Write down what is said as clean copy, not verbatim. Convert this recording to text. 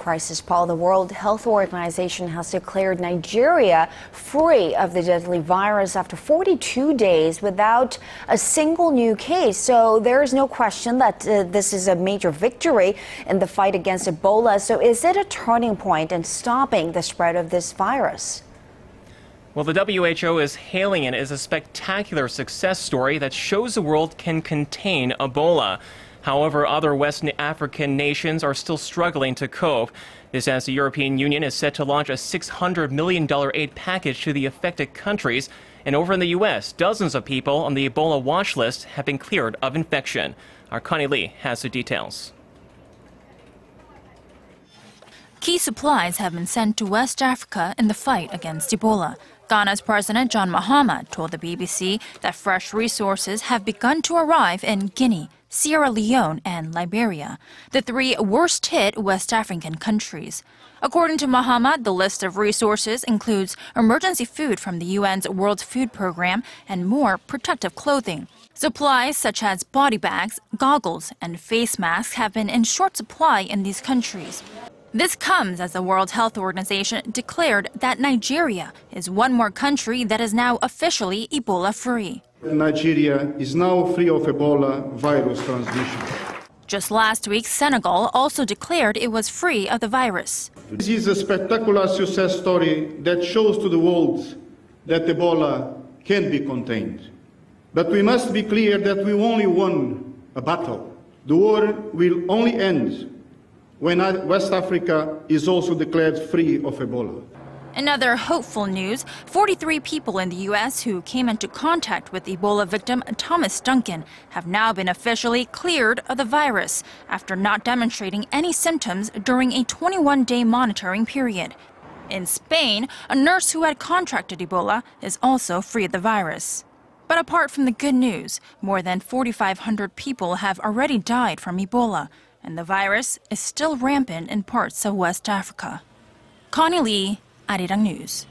crisis, Paul. The World Health Organization has declared Nigeria free of the deadly virus after 42 days without a single new case. So there is no question that this is a major victory in the fight against Ebola. So is it a turning point in stopping the spread of this virus? Well, the WHO is hailing it as a spectacular success story that shows the world can contain Ebola. However, other West African nations are still struggling to cope. This as the European Union is set to launch a $600 million aid package to the affected countries. And over in the U.S., dozens of people on the Ebola watch list have been cleared of infection. Our Connie Lee has the details. Key supplies have been sent to West Africa in the fight against Ebola. Ghana's President John Mahama told the BBC that fresh resources have begun to arrive in Guinea, Sierra Leone and Liberia, the three worst-hit West African countries. According to Mahama, the list of resources includes emergency food from the UN's World Food Program and more protective clothing. Supplies such as body bags, goggles, and face masks have been in short supply in these countries. This comes as the World Health Organization declared that Nigeria is one more country that is now officially Ebola-free. Nigeria is now free of Ebola virus transmission. Just last week, Senegal also declared it was free of the virus. This is a spectacular success story that shows to the world that Ebola can be contained. But we must be clear that we only won a battle. The war will only end when West Africa is also declared free of Ebola. In other hopeful news, 43 people in the U.S. who came into contact with Ebola victim Thomas Duncan have now been officially cleared of the virus after not demonstrating any symptoms during a 21-day monitoring period. In Spain, a nurse who had contracted Ebola is also free of the virus. But apart from the good news, more than 4,500 people have already died from Ebola, and the virus is still rampant in parts of West Africa. Connie Lee, Arirang News.